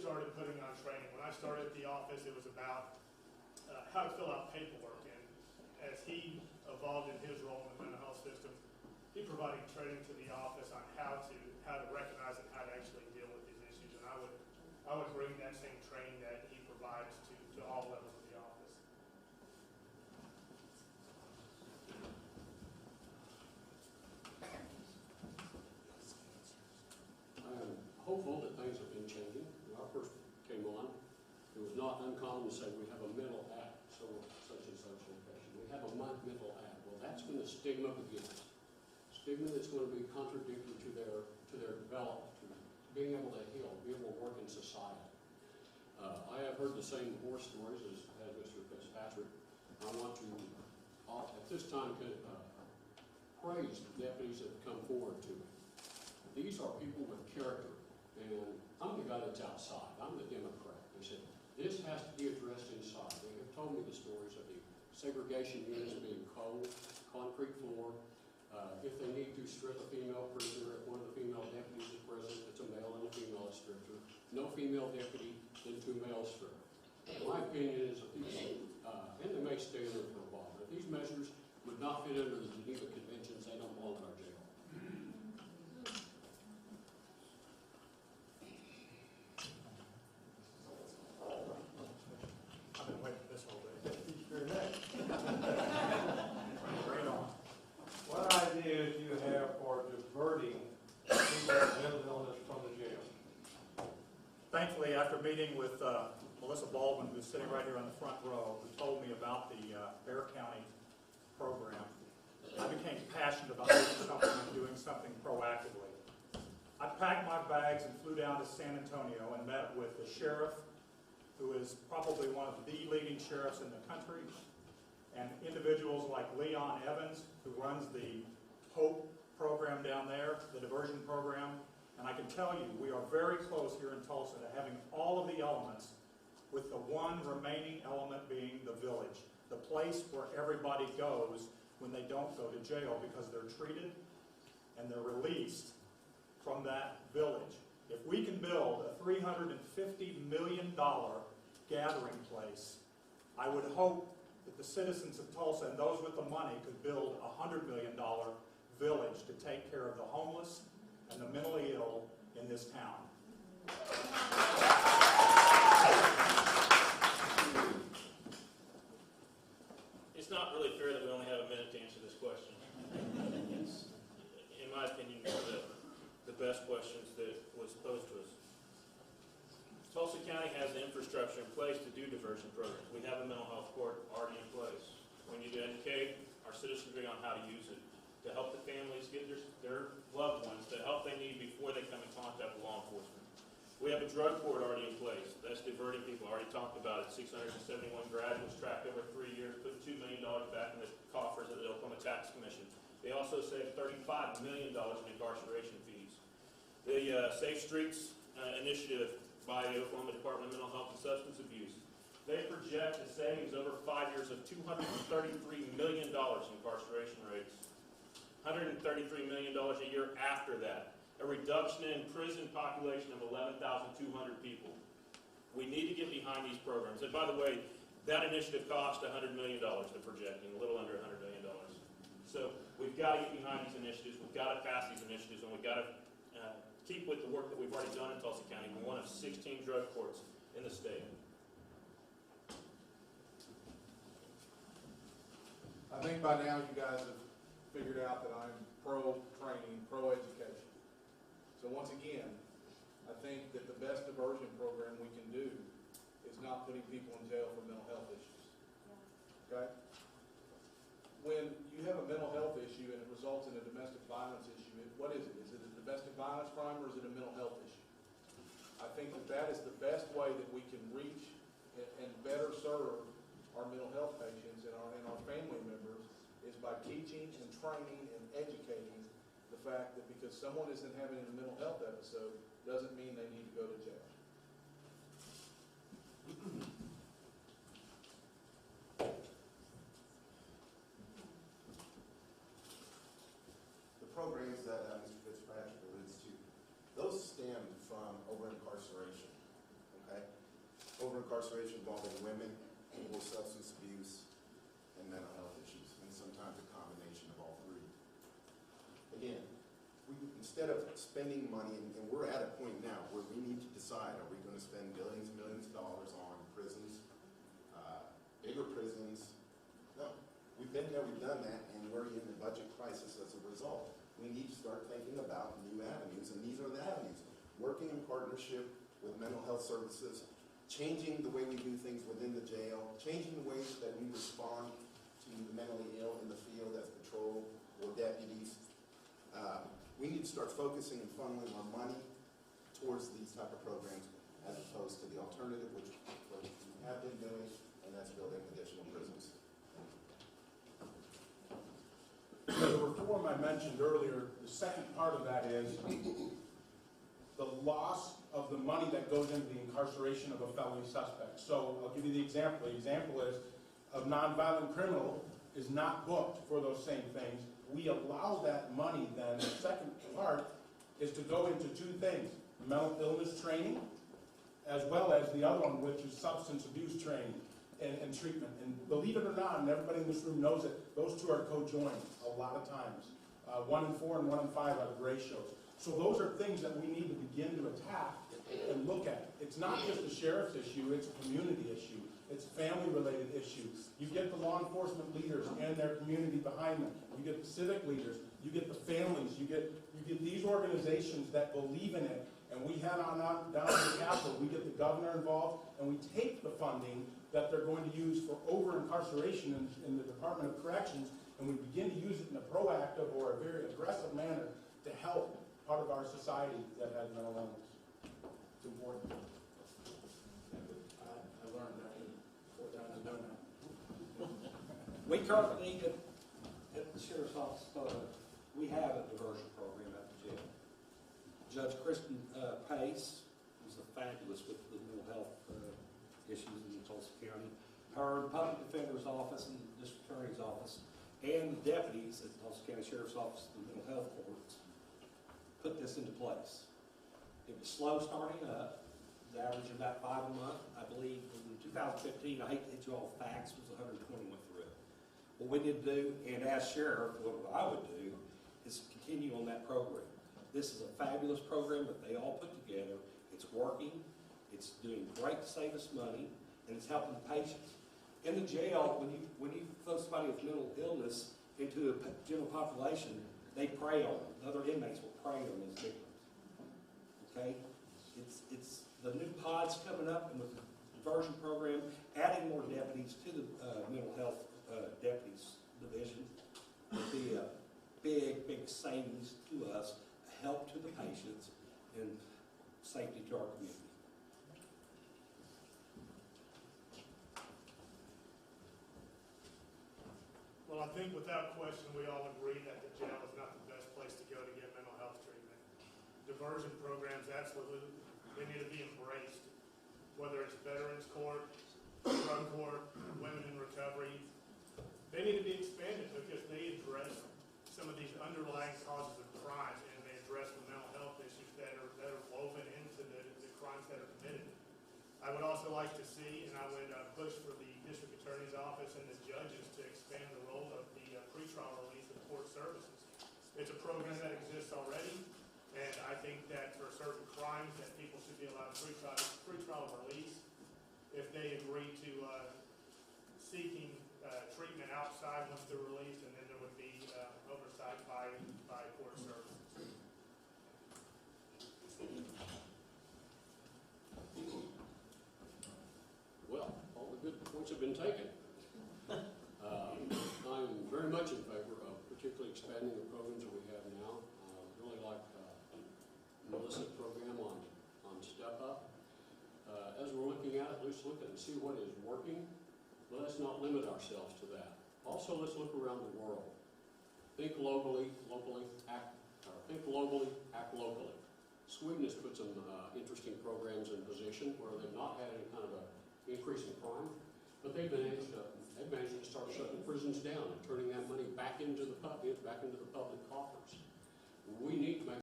started putting on training. When I started at the office, it was about how to fill out paperwork. And as he evolved in his role in the mental health system, he provided training to the office on how to recognize and how to actually deal with these issues. And I would bring that same training that he provides to all levels of the office. I am hopeful that things have been changing. When I first came on, it was not uncommon to say we have a mental app, such and such location. We have a mental app. Well, that's when the stigma begins. Stigma that's going to be contradictory to their development, to being able to heal, be able to work in society. I have heard the same horror stories as Mr. Fitzpatrick. I want to, at this time, praise the deputies that have come forward to me. These are people with character, and I'm the guy that's outside. I'm the Democrat. They said, this has to be addressed inside. They have told me the stories of the segregation units being cold, concrete floor. If they need to strip a female prisoner, if one of the female deputies is present, it's a male and a female stripped her. No female deputy, then 2 males stripped. My opinion is that these, and they may stay there for a while, but if these measures would not fit under the Geneva Conventions, they don't belong in our jail. I've been waiting for this whole day. You're next. Right on. What idea do you have for diverting people with mental illness from the jail? Thankfully, after meeting with Melissa Baldwin, who's sitting right here on the front row, who told me about the Bexar County program, I became passionate about doing something and doing something proactively. I packed my bags and flew down to San Antonio and met with the sheriff, who is probably one of the leading sheriffs in the country, and individuals like Leon Evans, who runs the HOPE program down there, the diversion program. And I can tell you, we are very close here in Tulsa to having all of the elements, with the one remaining element being the village, the place where everybody goes when they don't go to jail because they're treated and they're released from that village. If we can build a $350 million gathering place, I would hope that the citizens of Tulsa and those with the money could build a $100 million village to take care of the homeless and the mentally ill in this town. It's not really fair that we only have a minute to answer this question. It's, in my opinion, one of the best questions that was posed to us. Tulsa County has the infrastructure in place to do diversion programs. We have a mental health court already in place. We need to educate our citizenry on how to use it, to help the families get their loved ones the help they need before they come in contact with law enforcement. We have a drug court already in place. That's diverting people. I already talked about it. 671 graduates tracked over 3 years, put $2 million back in the coffers of the Oklahoma Tax Commission. They also saved $35 million in incarceration fees. The Safe Streets initiative by the Oklahoma Department of Mental Health and Substance Abuse, they project the savings over 5 years of $233 million in incarceration rates. $133 million a year after that. A reduction in prison population of 11,200 people. We need to get behind these programs. And by the way, that initiative cost $100 million, they're projecting, a little under $100 million. So we've got to get behind these initiatives, we've got to pass these initiatives, and we've got to keep with the work that we've already done in Tulsa County. We're one of 16 drug courts in the state. I think by now you guys have figured out that I'm pro-training, pro-education. So once again, I think that the best diversion program we can do is not putting people in jail for mental health issues. Okay? When you have a mental health issue and it results in a domestic violence issue, what is it? Is it a domestic violence crime or is it a mental health issue? I think that that is the best way that we can reach and better serve our mental health patients and our family members is by teaching and training and educating the fact that because someone isn't having a mental health episode doesn't mean they need to go to jail. The programs that Mr. Fitzpatrick alludes to, those stem from over-incarceration. over incarceration involving women, or substance abuse, and mental health issues, and sometimes a combination of all three. Again, instead of spending money, and we're at a point now where we need to decide, are we going to spend billions and millions of dollars on prisons, bigger prisons? No. We've been there, we've done that, and we're in a budget crisis as a result. We need to start thinking about new avenues, and these are the avenues. Working in partnership with mental health services, changing the way we do things within the jail, changing the ways that we respond to the mentally ill in the field as patrol or deputies. We need to start focusing and funneling our money towards these type of programs as opposed to the alternative, which we have been doing, and that's building additional prisons. The reform I mentioned earlier, the second part of that is the loss of the money that goes into the incarceration of a felony suspect. So I'll give you the example. The example is a nonviolent criminal is not booked for those same things. We allow that money then, the second part is to go into two things: mental illness training, as well as the other one, which is substance abuse training and treatment. And believe it or not, and everybody in this room knows it, those two are co-joined a lot of times. 1 in 4 and 1 in 5 are the ratios. So those are things that we need to begin to attack and look at. It's not just a sheriff's issue, it's a community issue. It's a family-related issue. You get the law enforcement leaders and their community behind them. You get the civic leaders. You get the families. You get these organizations that believe in it. And we head on down to the Capitol. We get the governor involved, and we take the funding that they're going to use for over-incarceration in the Department of Corrections, and we begin to use it in a proactive or a very aggressive manner to help part of our society that has mental illness. It's important. I learned that 4 times doing that. We currently, at the Sheriff's Office, we have a diversion program at the jail. Judge Kristen Pace was fabulous with the mental health issues in Tulsa County. Her public defender's office and the district attorney's office and the deputies at the Tulsa County Sheriff's Office and the mental health courts put this into place. It was slow starting up. It was averaging about 5 a month. I believe in 2015, I hate to hit you all with facts, was 120 went through it. What we need to do, and as sheriff, what I would do, is continue on that program. This is a fabulous program that they all put together. It's working. It's doing great to save us money, and it's helping the patients. In the jail, when you throw somebody with mental illness into a general population, they prey on them. Other inmates will prey on those victims. Okay? It's the new pods coming up, and with the diversion program, adding more deputies to the mental health deputies division will be a big, big savings to us, a help to the patients, and safety to our community. Well, I think without question, we all agree that the jail is not the best place to go to get mental health treatment. Diversion programs, absolutely, they need to be embraced. Whether it's veterans court, drug court, women in recovery, they need to be expanded because they address some of these underlying causes of crime, and they address the mental health issues that are woven into the crimes that are committed. I would also like to see, and I would push for the district attorney's office and the judges to expand the role of the pretrial release of court services. It's a program that exists already, and I think that for certain crimes that people should be allowed pretrial release if they agree to seeking treatment outside once they're released, and then there would be oversight by court services. Well, all the good points have been taken. I'm very much in favor of particularly expanding the programs that we have now. Really like Melissa's program on Step Up. As we're looking at it, let's look at and see what is working, but let's not limit ourselves to that. Also, let's look around the world. Think locally, think globally, act locally. Sweden has put some interesting programs in position where they've not had any kind of an increase in crime, but they've managed to start shutting prisons down and turning that money back into the public coffers. We need to make